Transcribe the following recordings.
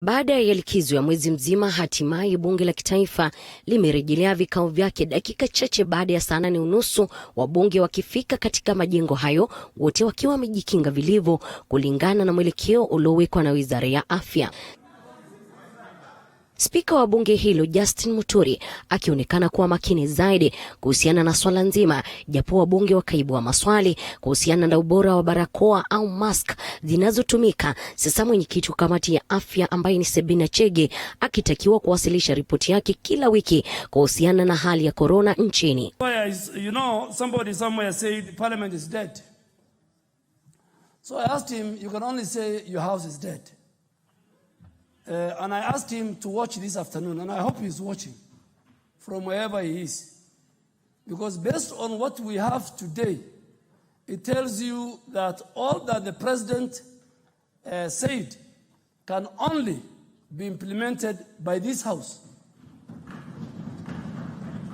Baada ya likizo ya mwezi mzima, hatimaye bunge la kitaifa limerejelea vikao vyake dakika chache baada ya saa 8:30 wabunge wakifika katika majengo hayo, wote wakiwa wamejikinga vilivyo kulingana na mwelekeo uliowekwa na Wizara ya Afya. Spika wa bunge hilo Justin Muturi akionekana kuwa makini zaidi kuhusiana na swala nzima, japo wabunge wakaibua maswali kuhusiana na ubora wa barakoa au mask zinazotumika. Sasa mwenyekiti wa kamati ya afya ambaye ni Sabina Chege akitakiwa kuwasilisha ripoti yake kila wiki kuhusiana na hali ya corona nchini. You know, somebody somewhere said parliament is dead. So I asked him, you can only say your house is dead. And I asked him to watch this afternoon, and I hope he's watching from wherever he is. Because based on what we have today, it tells you that all that the president said can only be implemented by this house.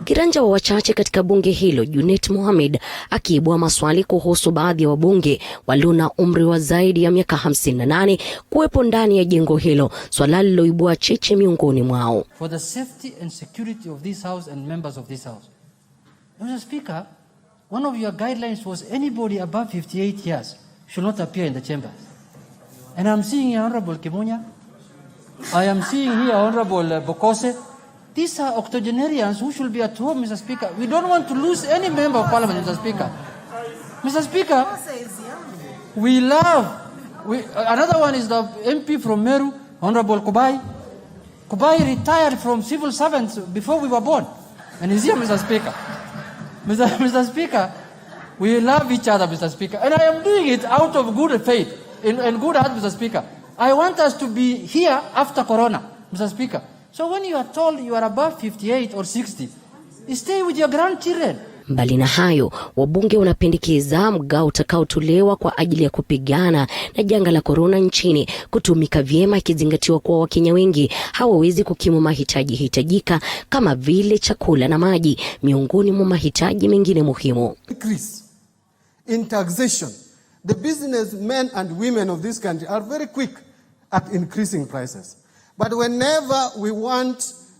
Kiranja wa wachache katika bunge hilo, Junet Mohamed, akiibua maswali kuhusu baadhi ya wabunge walio na umri wa zaidi ya miaka 58 kuwepo ndani ya jengo hilo, swala liloibua cheche miongoni mwao. For the safety and security of this house and members of this house. Mr. Speaker, one of your guidelines was anybody above 58 years should not appear in the chambers. And I'm seeing here Honorable Kimunya. I am seeing here Honorable Bokose. These are octogenarians who should be at home, Mr. Speaker. We don't want to lose any member of parliament, Mr. Speaker. Mr. Speaker, we love... another one is the MP from Meru, Honorable Kubai. Kubai retired from civil servants before we were born. And he's here, Mr. Speaker. Mr. Speaker, we love each other, Mr. Speaker. And I am doing it out of good faith and good heart, Mr. Speaker. I want us to be here after Corona, Mr. Speaker. So when you are told you are above 58 or 60, stay with your grandchildren. Mbali na hayo, wabunge wanapendekeza mgao utakaotolewa kwa ajili ya kupigana na janga la corona nchini kutumika vyema, ikizingatiwa kuwa Wakenya wengi hawawezi kukimu mahitaji hitajika kama vile chakula na maji, miongoni mwa mahitaji mengine muhimu. Increase in taxation. The businessmen and women of this country are very quick at increasing prices. But whenever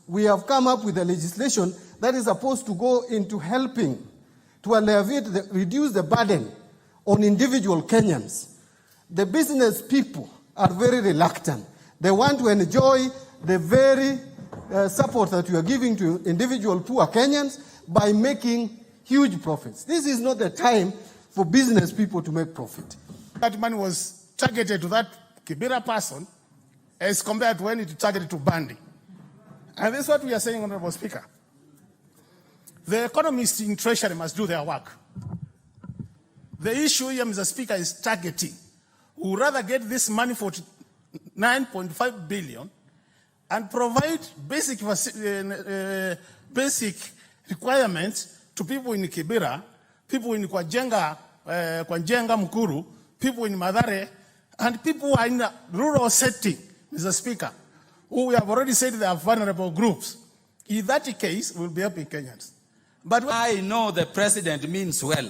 we have come up with a legislation that is supposed to go into helping to alleviate, reduce the burden on individual Kenyans, the business people are very reluctant. They want to enjoy the very support that we are giving to individual poor Kenyans by making huge profits. This is not the time for business people to make profit. That money was targeted to that Kibera person as compared to when it targeted to Bandi. And this is what we are saying, Honorable Speaker. The economists in Treasury must do their work. The issue here, Mr. Speaker, is targeting. We would rather get this money for 9.5 billion and provide basic requirements to people in Kibera, people in Kwanjenga Mukuru, people in Madare, and people who are in a rural setting, Mr. Speaker, who we have already said they are vulnerable groups. In that case, we'll be helping Kenyans. But I know the president means well,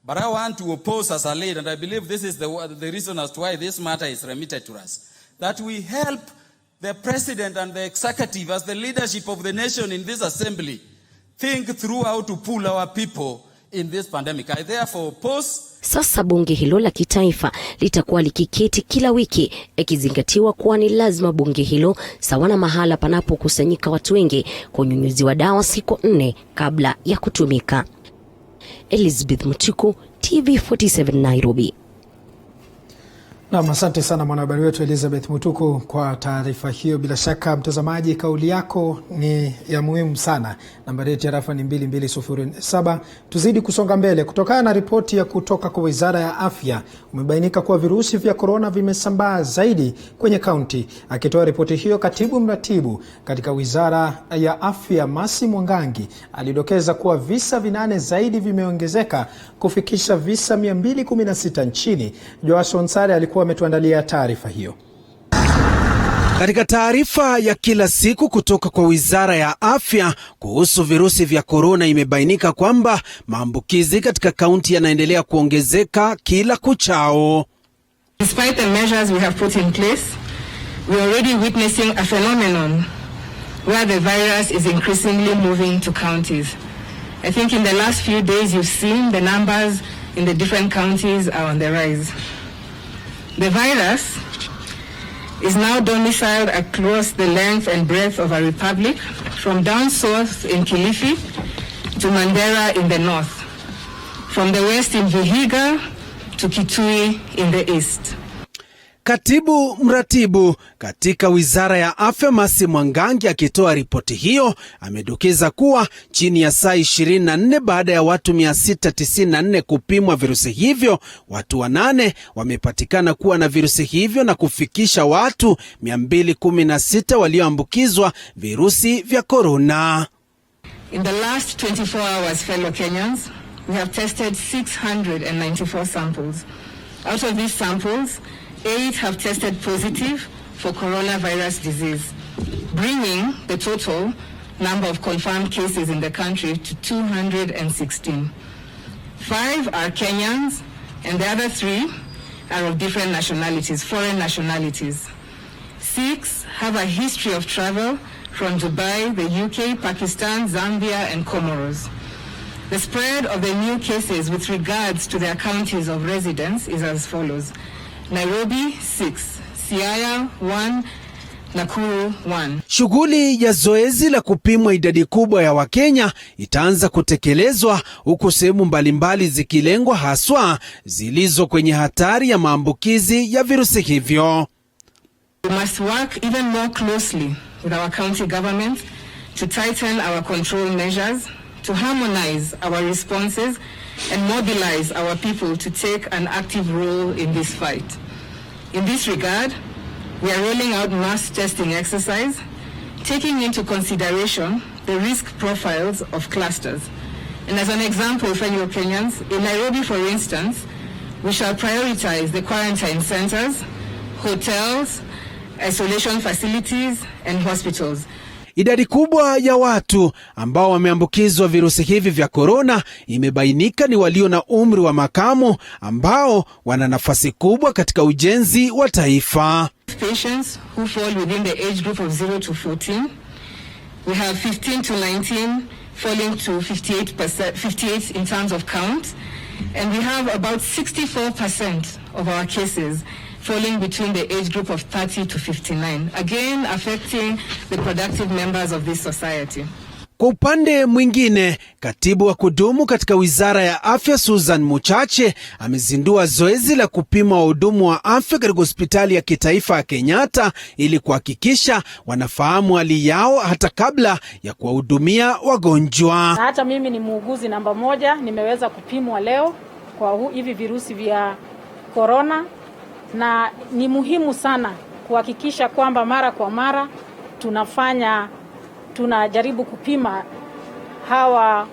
but I want to oppose as a leader, and I believe this is the reason as to why this matter is remitted to us, that we help the president and the executive as the leadership of the nation in this assembly think through how to pull our people in this pandemic. I therefore oppose. Sasa bunge hilo la kitaifa litakuwa likiketi kila wiki, ikizingatiwa kuwa ni lazima bunge hilo sawa na mahala panapokusanyika watu wengi kunyunyuziwa dawa siku 4 kabla ya kutumika. Elizabeth Mutuku, TV47 Nairobi. Na asante sana mwanahabari wetu Elizabeth Mutuku kwa taarifa hiyo. Bila shaka mtazamaji, kauli yako ni ya muhimu sana. Nambari yetu ya rafa ni 2207. Tuzidi kusonga mbele. Kutokana na ripoti ya kutoka kwa Wizara ya Afya, umebainika kuwa virusi vya corona vimesambaa zaidi kwenye kaunti. Akitoa ripoti hiyo, katibu mratibu katika Wizara ya Afya Masi Mwangangi alidokeza kuwa visa 8 zaidi vimeongezeka kufikisha visa 216 nchini. Joashua Nsare alikuwa ametuandalia taarifa hiyo. Katika taarifa ya kila siku kutoka kwa Wizara ya Afya kuhusu virusi vya corona, imebainika kwamba maambukizi katika kaunti yanaendelea kuongezeka kila kuchao. Despite the measures we have put in place, we're already witnessing a phenomenon where the virus is increasingly moving to counties. I think in the last few days you've seen the numbers in the different counties are on the rise. The virus is now domiciled across the length and breadth of our republic, from down south in Kilifi to Mandera in the north, from the west in Vihiga to Kitui in the east. Katibu mratibu katika Wizara ya Afya Mercy Mwangangi akitoa ripoti hiyo amedokeza kuwa chini ya saa 24 baada ya watu 694 kupimwa virusi hivyo, watu 8 wamepatikana kuwa na virusi hivyo na kufikisha watu 216 walioambukizwa virusi vya corona. In the last 24 hours, fellow Kenyans, we have tested 694 samples. Out of these samples, 8 have tested positive for coronavirus disease, bringing the total number of confirmed cases in the country to 216. 5 are Kenyans, and the other 3 are of different nationalities, foreign nationalities. 6 have a history of travel from Dubai, the UK, Pakistan, Zambia, and Comoros. The spread of the new cases with regards to their counties of residence is as follows: Nairobi 6, Siaya 1, Nakuru 1. Shughuli ya zoezi la kupimwa idadi kubwa ya Wakenya itaanza kutekelezwa huku sehemu mbalimbali zikilengwa, haswa zilizo kwenye hatari ya maambukizi ya virusi hivyo. We must work even more closely with our county governments to tighten our control measures, to harmonize our responses and mobilize our people to take an active role in this fight. In this regard, we are rolling out mass testing exercise, taking into consideration the risk profiles of clusters. And as an example, fellow Kenyans, in Nairobi, for instance, we shall prioritize the quarantine centers, hotels, isolation facilities, and hospitals. Idadi kubwa ya watu ambao wameambukizwa virusi hivi vya corona imebainika ni walio na umri wa makamu ambao wana nafasi kubwa katika ujenzi wa taifa. Patients who fall within the age group of 0 to 14, we have 15 to 19 falling to 58% in terms of count, and we have about 64% of our cases falling between the age group of 30 to 59, again affecting the productive members of this society. Kwa upande mwingine, katibu wa kudumu katika Wizara ya Afya Susan Muchache amezindua zoezi la kupima wahudumu wa afya katika hospitali ya kitaifa ya Kenyatta ili kuhakikisha wanafahamu hali yao hata kabla ya kuwahudumia wagonjwa. Na hata mimi ni muuguzi namba 1, nimeweza kupimwa leo kwa hivi virusi vya corona, na ni muhimu sana kuhakikisha kwamba mara kwa mara tunajaribu kupima hawa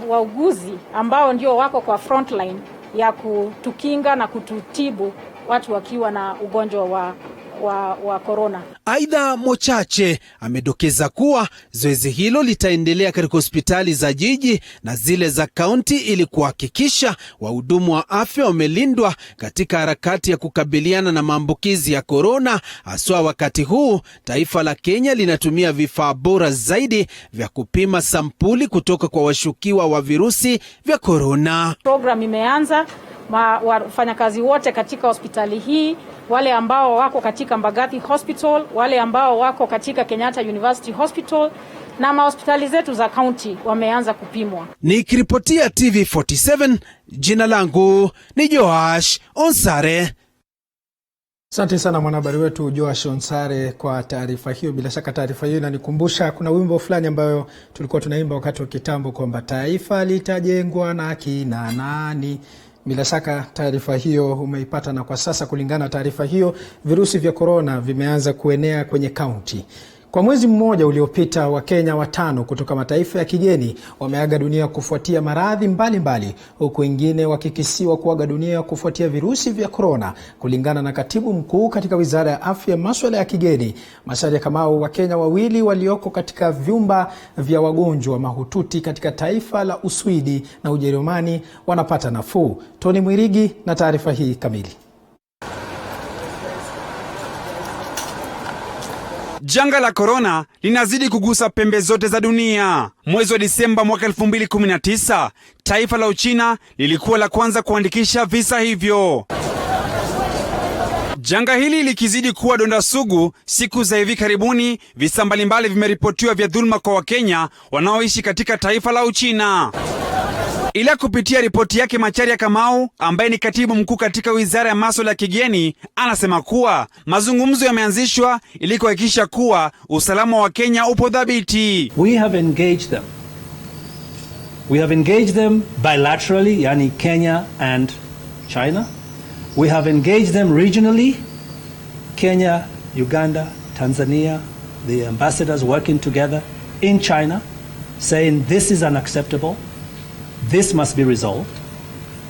wauguzi ambao ndio wako kwa frontline ya kutukinga na kututibu watu wakiwa na ugonjwa wa corona. Aidha, Mochache amedokeza kuwa zoezi hilo litaendelea katika hospitali za jiji na zile za kaunti ili kuhakikisha wahudumu wa afya wamelindwa katika harakati ya kukabiliana na maambukizi ya corona, haswa wakati huu taifa la Kenya linatumia vifaa bora zaidi vya kupima sampuli kutoka kwa washukiwa wa virusi vya corona. Program imeanza, wafanyakazi wote katika hospitali hii, wale ambao wako katika Mbagathi Hospital, wale ambao wako katika Kenyatta University Hospital na mahospitali zetu za county wameanza kupimwa. Nikiripotia TV47, jina langu ni Joash Onsare. Asante sana mwanahabari wetu Joash Onsare kwa taarifa hiyo. Bila shaka taarifa hiyo inanikumbusha kuna wimbo fulani ambayo tulikuwa tunaimba wakati wa kitambo kwamba taifa litajengwa na kina nani. Bila shaka taarifa hiyo umeipata, na kwa sasa kulingana na taarifa hiyo virusi vya corona vimeanza kuenea kwenye kaunti. Kwa mwezi mmoja uliopita, Wakenya 5 kutoka mataifa ya kigeni wameaga dunia kufuatia maradhi mbalimbali, huku wengine wakikisiwa kuaga dunia kufuatia virusi vya corona. Kulingana na katibu mkuu katika Wizara ya Afya Masuala ya Kigeni, Macharia Kamau, Wakenya 2 walioko katika vyumba vya wagonjwa mahututi katika taifa la Uswidi na Ujerumani wanapata nafuu. Tony Mwirigi na taarifa hii kamili. Janga la korona linazidi kugusa pembe zote za dunia. Mwezi wa Disemba mwaka 2019, taifa la Uchina lilikuwa la kwanza kuandikisha visa hivyo. Janga hili likizidi kuwa donda sugu, siku za hivi karibuni visa mbalimbali vimeripotiwa vya dhulma kwa Wakenya wanaoishi katika taifa la Uchina. Ila kupitia ripoti yake, Macharia Kamau ambaye ni katibu mkuu katika Wizara ya Masuala ya Kigeni anasema kuwa mazungumzo yameanzishwa ili kuhakikisha kuwa usalama wa Kenya upo dhabiti. We have engaged them bilaterally, yani Kenya and China. We have engaged them regionally, Kenya, Uganda, Tanzania, the ambassadors working together in China, saying this is unacceptable. This must be resolved.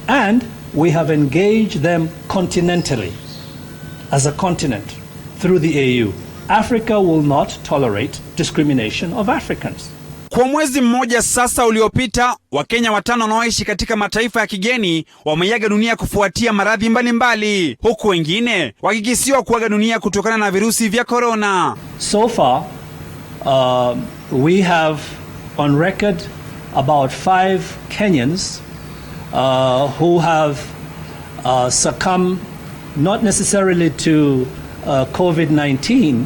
And we have engaged them continentally, as a continent, through the AU. Africa will not tolerate discrimination of Africans. Kwa mwezi mmoja sasa uliopita, Wakenya 5 wanaoishi katika mataifa ya kigeni wameaga dunia kufuatia maradhi mbalimbali, huku wengine wakikisiwa kuaga dunia kutokana na virusi vya korona. So far, we have on record about 5 Kenyans who have succumbed not necessarily to COVID-19,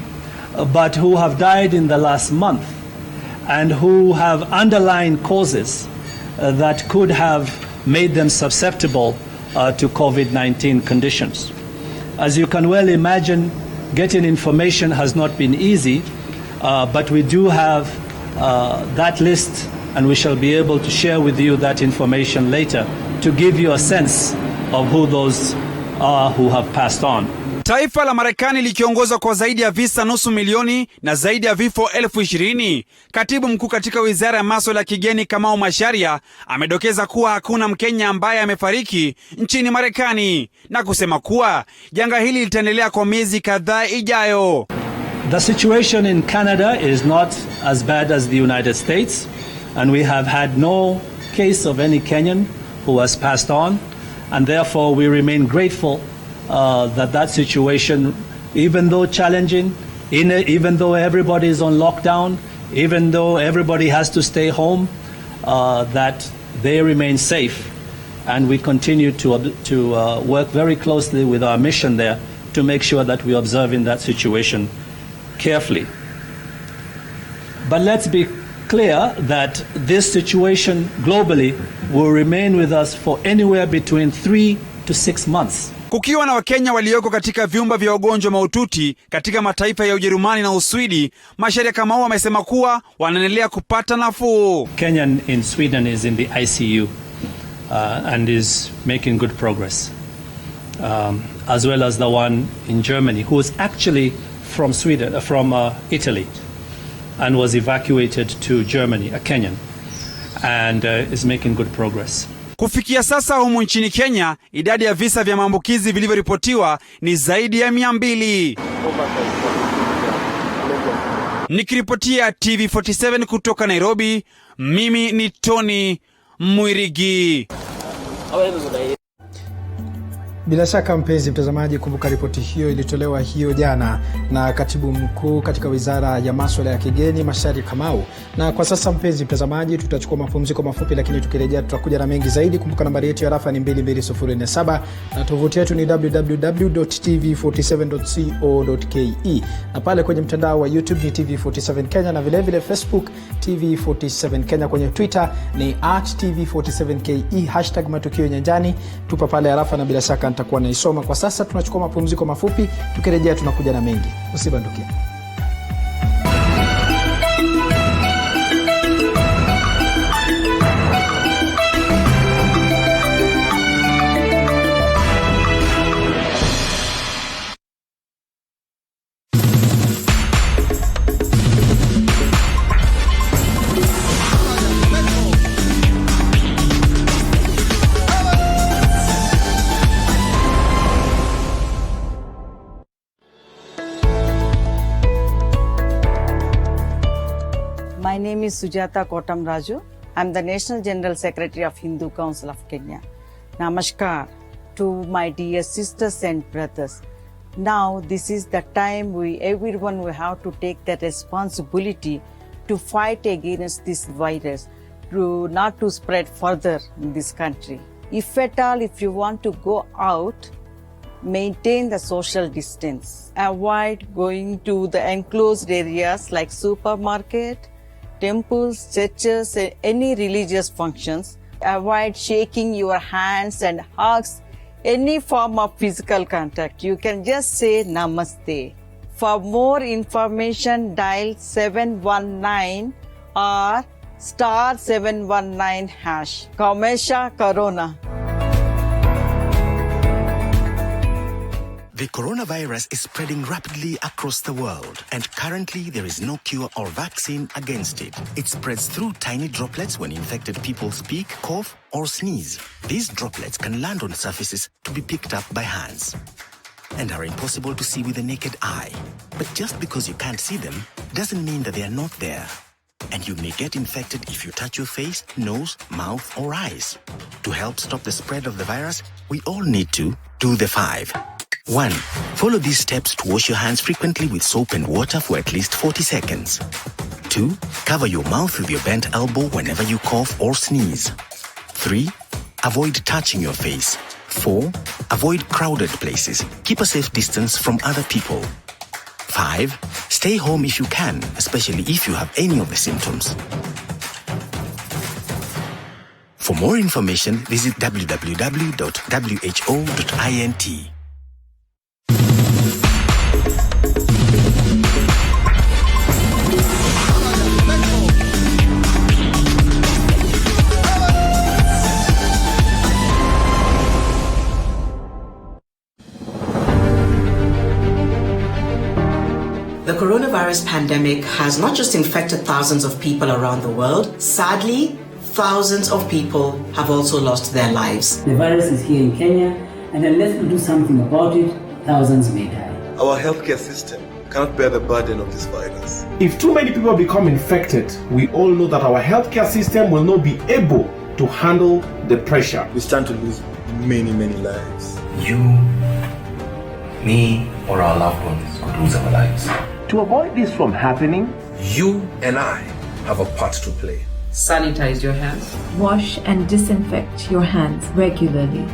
but who have died in the last month and who have underlying causes that could have made them susceptible to COVID-19 conditions. As you can well imagine, getting information has not been easy, but we do have that list, and we shall be able to share with you that information later to give you a sense of who those are who have passed on. Taifa la Marekani likiongozwa kwa zaidi ya visa nusu milioni na zaidi ya vifo 20,000. Katibu mkuu katika Wizara ya Masuala ya Kigeni Kamau Macharia amedokeza kuwa hakuna Mkenya ambaye amefariki nchini Marekani na kusema kuwa janga hili litaendelea kwa miezi kadhaa ijayo. The situation in Canada is not as bad as the United States, and we have had no case of any Kenyan who has passed on, and therefore we remain grateful that situation, even though challenging, even though everybody is on lockdown, even though everybody has to stay home, that they remain safe, and we continue to work very closely with our mission there to make sure that we observe in that situation carefully. But let's be clear that this situation globally will remain with us for anywhere between 3 to 6 months. Kukiwa na Wakenya walioko katika vyumba vya wagonjwa mahututi katika mataifa ya Ujerumani na Uswidi, Macharia Kamau amesema kuwa wanaendelea kupata nafuu. Kenyan in Sweden is in the ICU and is making good progress, as well as the one in Germany who is actually from Italy and was evacuated to Germany, a Kenyan, and is making good progress. Kufikia sasa humu nchini Kenya, idadi ya visa vya maambukizi vilivyoripotiwa ni zaidi ya 200. Nikiripotia TV47 kutoka Nairobi, mimi ni Tony Mwirigi. Bila shaka mpenzi mtazamaji, kumbuka ripoti hiyo ilitolewa hiyo jana na katibu mkuu katika Wizara ya Masuala ya Kigeni Macharia Kamau. Na kwa sasa mpenzi mtazamaji, tutachukua mapumziko mafupi, lakini tukirejea tutakuja na mengi zaidi. Kumbuka nambari yetu ya rafa ni 22047 na tovuti yetu ni www.tv47.co.ke, na pale kwenye mtandao wa YouTube ni TV47 Kenya, na vile vile Facebook TV47 Kenya, kwenye Twitter ni @TV47KE #Matukio Nyanjani. Tupa pale arafa na bila shaka nitakuwa naisoma. Kwa sasa tunachukua mapumziko mafupi, tukirejea tunakuja na mengi. Usibandukie. My name is Sujata Kotam Raju. I'm the National General Secretary of Hindu Council of Kenya. Namaskar to my dear sisters and brothers. Now this is the time everyone will have to take the responsibility to fight against this virus, not to spread further in this country. If at all, if you want to go out, maintain the social distance. Avoid going to the enclosed areas like supermarket, temples, churches, any religious functions. Avoid shaking your hands and hugs, any form of physical contact. You can just say namaste. For more information, dial 719 or *719#. Kamesha Corona. The coronavirus is spreading rapidly across the world, and currently there is no cure or vaccine against it. It spreads through tiny droplets when infected people speak, cough, or sneeze. These droplets can land on surfaces to be picked up by hands and are impossible to see with the naked eye. But just because you can't see them doesn't mean that they are not there. And you may get infected if you touch your face, nose, mouth, or eyes. To help stop the spread of the virus, we all need to do the 5. 1. Follow these steps to wash your hands frequently with soap and water for at least 40 seconds. 2. Cover your mouth with your bent elbow whenever you cough or sneeze. 3. Avoid touching your face. 4. Avoid crowded places. Keep a safe distance from other people. 5. Stay home if you can, especially if you have any of the symptoms. For more information, visit www.who.int. The coronavirus pandemic has not just infected thousands of people around the world. Sadly, thousands of people have also lost their lives. The virus is here in Kenya, and unless we do something about it, thousands may die. Our healthcare system cannot bear the burden of this virus. If too many people become infected, we all know that our healthcare system will not be able to handle the pressure. We stand to lose many, many lives. You, me, or our loved ones could lose our lives. To avoid this from happening, you and I have a part to play. Sanitize your hands. Wash and disinfect your hands regularly.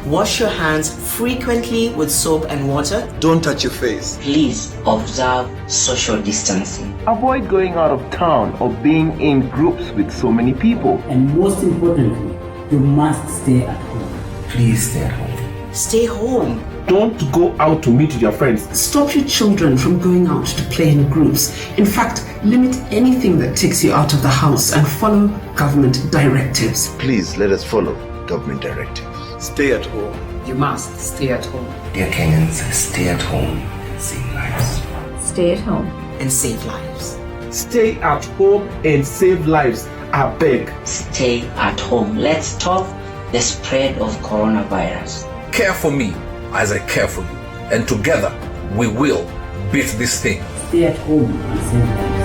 Wash your hands frequently with soap and water. Don't touch your face. Please observe social distancing. Avoid going out of town or being in groups with so many people. And most importantly, you must stay at home. Please stay at home. Stay home. Don't go out to meet with your friends. Stop your children from going out to play in groups. In fact, limit anything that takes you out of the house and follow government directives. Please let us follow government directives. Stay at home. You must stay at home. Dear Kenyans, stay at home and save lives. Stay at home and save lives. Stay at home and save lives. I beg. Stay at home. Let's stop the spread of coronavirus. Care for me as I care for you, and together we will beat this thing. Stay at home and save lives.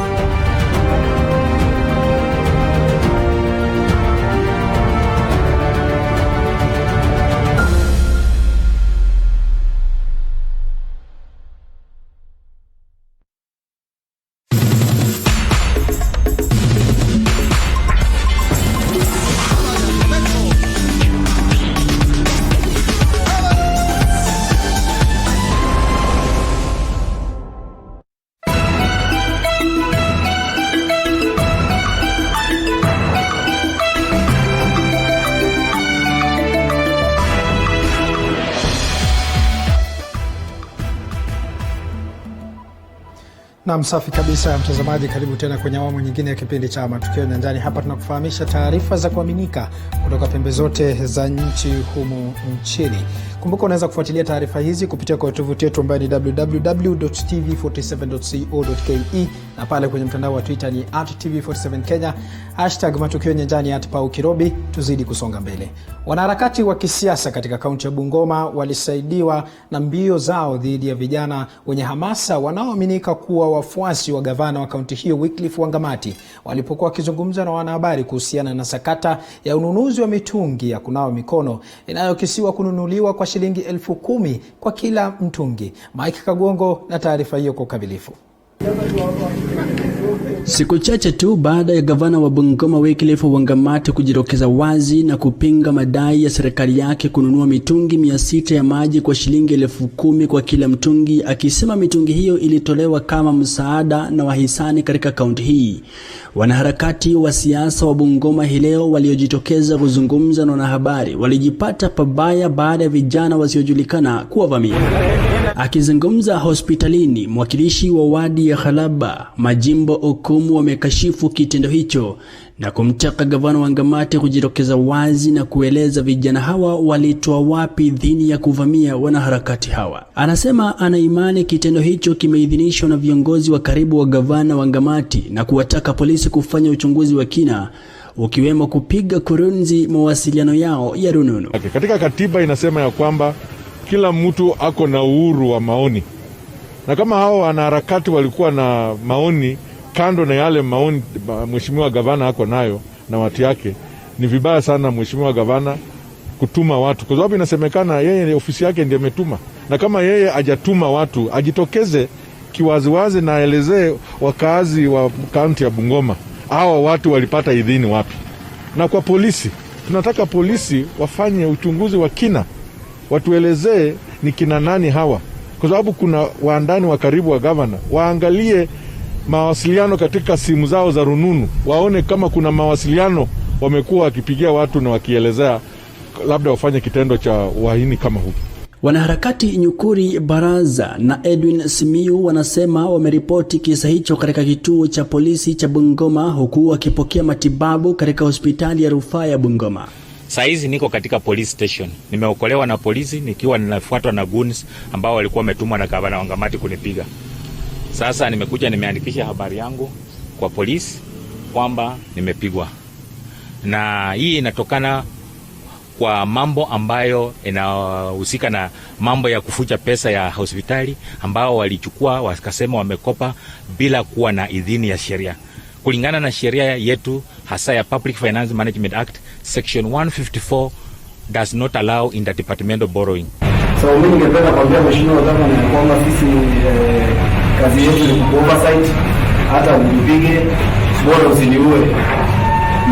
Na msafi kabisa mtazamaji, karibu tena kwenye awamu nyingine ya kipindi cha Matukio Nyanjani. Hapa tunakufahamisha taarifa za kuaminika kutoka pembe zote za nchi humu nchini. Kumbuka unaweza kufuatilia taarifa hizi kupitia kwa tovuti yetu ambayo ni www.tv47.co.ke na pale kwenye mtandao wa Twitter ni @tv47kenya, #Matukio Nyanjani @paukirobi. Tuzidi kusonga mbele. Wanaharakati wa kisiasa katika kaunti ya Bungoma walisaidiwa na mbio zao dhidi ya vijana wenye hamasa wanaoaminika kuwa wafuasi wa gavana wa kaunti hiyo Wycliffe Wangamati walipokuwa wakizungumza na wanahabari kuhusiana na sakata ya ununuzi wa mitungi ya kunawa mikono inayokisiwa kununuliwa kwa shilingi 10,000 kwa kila mtungi. Mike Kagongo na taarifa hiyo kwa ukamilifu. Siku chache tu baada ya gavana wa Bungoma Wycliffe Wangamati kujitokeza wazi na kupinga madai ya serikali yake kununua mitungi 600 ya maji kwa shilingi 10,000 kwa kila mtungi, akisema mitungi hiyo ilitolewa kama msaada na wahisani katika kaunti hii. Wanaharakati wa siasa wa Bungoma hii leo waliojitokeza kuzungumza na wanahabari walijipata pabaya baada ya vijana wasiojulikana kuwavamia. Akizungumza hospitalini, mwakilishi wa wadi ya Khalaba Majimbo Okumu wamekashifu kitendo hicho na kumtaka gavana Wangamati kujitokeza wazi na kueleza vijana hawa walitoa wapi idhini ya kuvamia wanaharakati hawa. Anasema ana imani kitendo hicho kimeidhinishwa na viongozi wa karibu wa gavana Wangamati na kuwataka polisi kufanya uchunguzi wa kina, ukiwemo kupiga kurunzi mawasiliano yao ya rununu. Katika katiba inasema ya kwamba kila mtu ako na uhuru wa maoni, na kama hao wanaharakati walikuwa na maoni kando na yale maoni mheshimiwa gavana ako nayo na watu yake, ni vibaya sana mheshimiwa gavana kutuma watu, kwa sababu inasemekana yeye ofisi yake ndiye ametuma. Na kama yeye hajatuma watu, ajitokeze kiwaziwazi na aelezee wakazi wa kaunti ya Bungoma hawa watu walipata idhini wapi. Na kwa polisi, tunataka polisi wafanye uchunguzi wa kina, watuelezee ni kina nani hawa, kwa sababu kuna waandani wa karibu wa gavana. Waangalie mawasiliano katika simu zao za rununu, waone kama kuna mawasiliano wamekuwa wakipigia watu na wakielezea, labda wafanye kitendo cha uhaini kama huu. Wanaharakati Nyukuri Baraza na Edwin Simiu wanasema wameripoti kisa hicho katika kituo cha polisi cha Bungoma, huku wakipokea matibabu katika hospitali ya rufaa ya Bungoma. Saizi niko katika police station. Nimeokolewa na polisi nikiwa ninafuatwa na goons ambao walikuwa wametumwa na gavana Wangamati kunipiga. Sasa nimekuja nimeandikisha habari yangu kwa polisi kwamba nimepigwa. Na hii inatokana kwa mambo ambayo inahusika na mambo ya kufuja pesa ya hospitali ambao walichukua wakasema wamekopa bila kuwa na idhini ya sheria. Kulingana na sheria yetu hasa ya Public Finance Management Act section 154 does not allow interdepartmental borrowing. So mimi ningependa kuambia mheshimiwa gavana kwamba sisi kazi yetu ni oversight, hata unipige bora usiniue.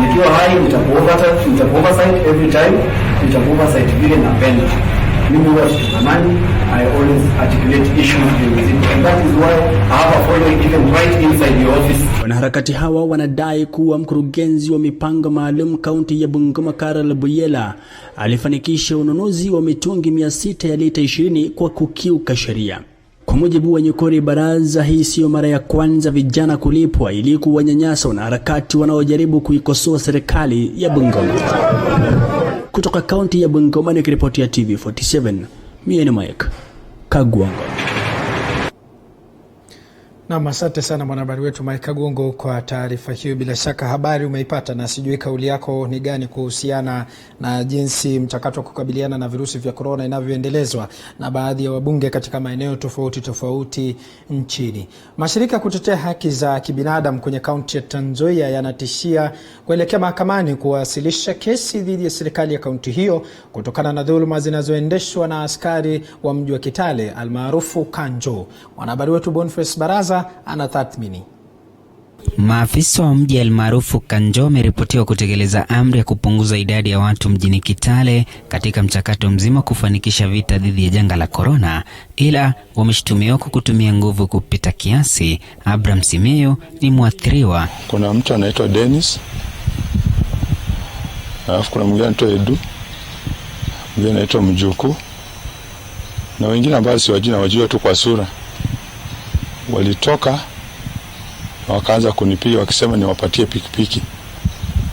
Nikiwa hai nitakuoversight every time, nitakuoversight vile napenda. Mimi huwa sitamani, I always articulate issues with it, and that is why I have a following even right inside the office. Wanaharakati hawa wanadai kuwa mkurugenzi wa mipango maalum kaunti ya Bungoma Karl Buyela alifanikisha ununuzi wa mitungi 600 ya lita 20 kwa kukiuka sheria. Kwa mujibu wa Nyukuri Baraza, hii sio mara ya kwanza vijana kulipwa ili kuwanyanyasa wanaharakati wanaojaribu kuikosoa serikali ya Bungoma. Kutoka kaunti ya Bungoma nikiripoti ya TV47, mimi ni Mike Kagongo. Na asante sana mwanahabari wetu Mike Kagongo kwa taarifa hiyo. Bila shaka habari umeipata, na sijui kauli yako ni gani kuhusiana na jinsi mchakato wa kukabiliana na virusi vya corona inavyoendelezwa na baadhi ya wabunge katika maeneo tofauti nchini. Mashirika kutetea haki za kibinadamu kwenye kaunti ya Trans Nzoia yanatishia kuelekea mahakamani kuwasilisha kesi dhidi ya serikali ya kaunti hiyo kutokana na dhuluma zinazoendeshwa na askari wa mji wa Kitale almaarufu Kanjo. Mwanahabari wetu Boniface Baraza anatathmini. Maafisa wa mji almaarufu Kanjo wameripotiwa kutekeleza amri ya kupunguza idadi ya watu mjini Kitale katika mchakato mzima kufanikisha vita dhidi ya janga la corona, ila wameshtumiwa kwa kutumia nguvu kupita kiasi. Abraham Simeo ni mwathiriwa. Kuna mtu anaitwa Dennis, alafu kuna mwingine anaitwa Edu, mwingine anaitwa Mjuku, na wengine ambao siwajui na wajua tu kwa sura. Walitoka wakaanza kunipiga wakisema niwapatie pikipiki.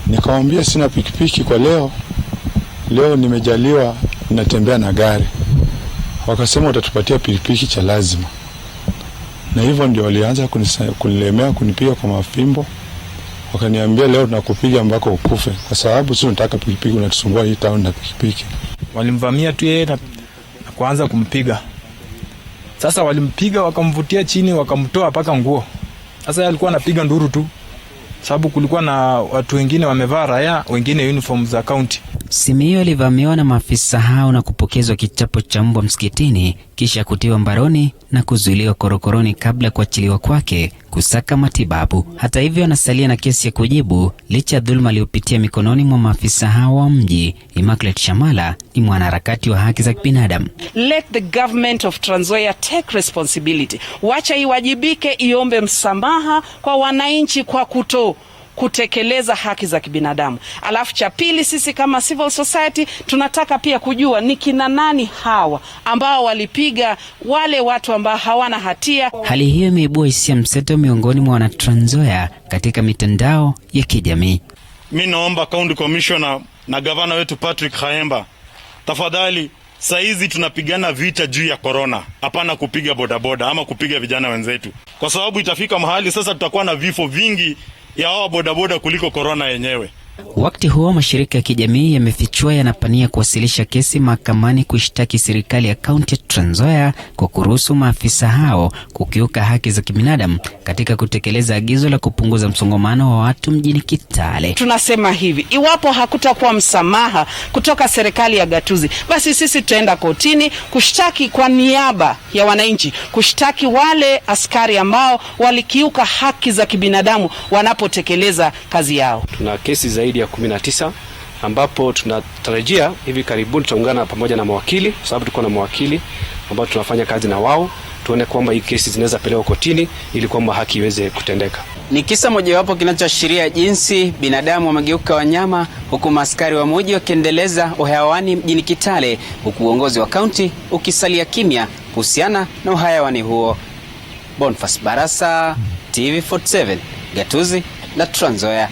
Nikamwambia sina pikipiki kwa leo. Leo nimejaliwa natembea na gari. Wakasema utatupatia pikipiki cha lazima. Na hivyo ndio walianza kunilemea, kunipiga kwa mafimbo. Wakaniambia leo tunakupiga mpaka ukufe kwa sababu sisi tunataka pikipiki, unatusumbua hii town na pikipiki. Walimvamia tu yeye na kuanza kumpiga. Sasa walimpiga wakamvutia chini wakamtoa paka nguo. Sasa yeye alikuwa anapiga nduru tu sababu kulikuwa na watu wengine wamevaa raia, wengine uniform za county. Simiyu alivamiwa na maafisa hao na kupokezwa kichapo cha mbwa msikitini, kisha kutiwa mbaroni na kuzuiliwa korokoroni kabla ya kuachiliwa kwake kusaka matibabu. Hata hivyo, anasalia na kesi ya kujibu licha ya dhuluma aliyopitia mikononi mwa maafisa hao wa mji. Immaculate Shamala ni mwanaharakati wa haki za binadamu. Let the government of Trans Nzoia take responsibility. Wacha iwajibike, iombe msamaha kwa wananchi kwa kutekeleza haki za kibinadamu. Alafu cha pili, sisi kama civil society tunataka pia kujua ni kina nani hawa ambao walipiga wale watu ambao hawana hatia. Hali hiyo imeibua hisia mseto miongoni mwa wana Trans Nzoia katika mitandao ya kijamii. Mimi naomba county commissioner na gavana wetu Patrick Khaemba, tafadhali, saizi tunapigana vita juu ya corona, hapana kupiga bodaboda ama kupiga vijana wenzetu, kwa sababu itafika mahali sasa tutakuwa na vifo vingi ya hao bodaboda kuliko corona yenyewe. Wakati huo mashirika ya kijamii yamefichua yanapania kuwasilisha kesi mahakamani kuishtaki serikali ya kaunti ya Trans Nzoia kwa kuruhusu maafisa hao kukiuka haki za kibinadamu katika kutekeleza agizo la kupunguza msongamano wa watu mjini Kitale. Tunasema hivi, iwapo hakutakuwa msamaha kutoka serikali ya gatuzi, basi sisi tutaenda kotini kushtaki kwa niaba ya wananchi, kushtaki wale askari ambao walikiuka haki za kibinadamu wanapotekeleza kazi yao. Tuna kesi zaidi ya 19 ambapo tunatarajia hivi karibuni tutaungana pamoja na mawakili, kwa sababu tuko na mawakili ambao tunafanya kazi na wao, tuone kwamba hii kesi zinaweza pelekwa kotini ili kwamba haki iweze kutendeka. Ni kisa mojawapo kinachoashiria jinsi binadamu wamegeuka wanyama, huku maaskari wa mji wakiendeleza uhayawani mjini Kitale, huku uongozi wa kaunti ukisalia kimya kuhusiana na uhayawani huo. Boniface Barasa, TV47, gatuzi la Trans Nzoia.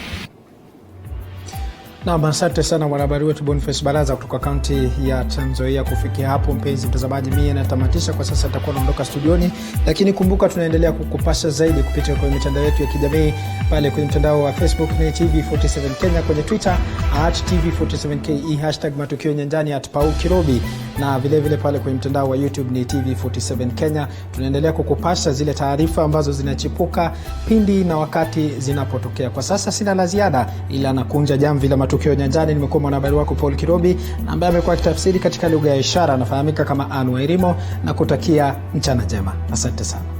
Na asante sana mwanahabari wetu Boniface Baraza kutoka kaunti ya Trans Nzoia. Kufikia hapo, mpenzi mtazamaji, mimi natamatisha kwa sasa, nitakuwa naondoka studioni, lakini kumbuka tunaendelea kukupasha zaidi kupitia kwenye mitandao yetu ya kijamii. Pale kwenye mtandao wa Facebook ni TV47 Kenya, kwenye Twitter @TV47KE, #Matukio Nyanjani, @PauKirobi, na vile vile pale kwenye mtandao wa YouTube ni TV47 Kenya. Tunaendelea kukupasha zile taarifa ambazo zinachipuka pindi na wakati zinapotokea. Kwa sasa sina la ziada, ila nakunja jamvi la Matukio Nyanjani. Nimekuwa mwanahabari wako Paul Kirobi, ambaye amekuwa akitafsiri katika lugha ya ishara, anafahamika kama Anwairimo, na kutakia mchana njema. Asante sana.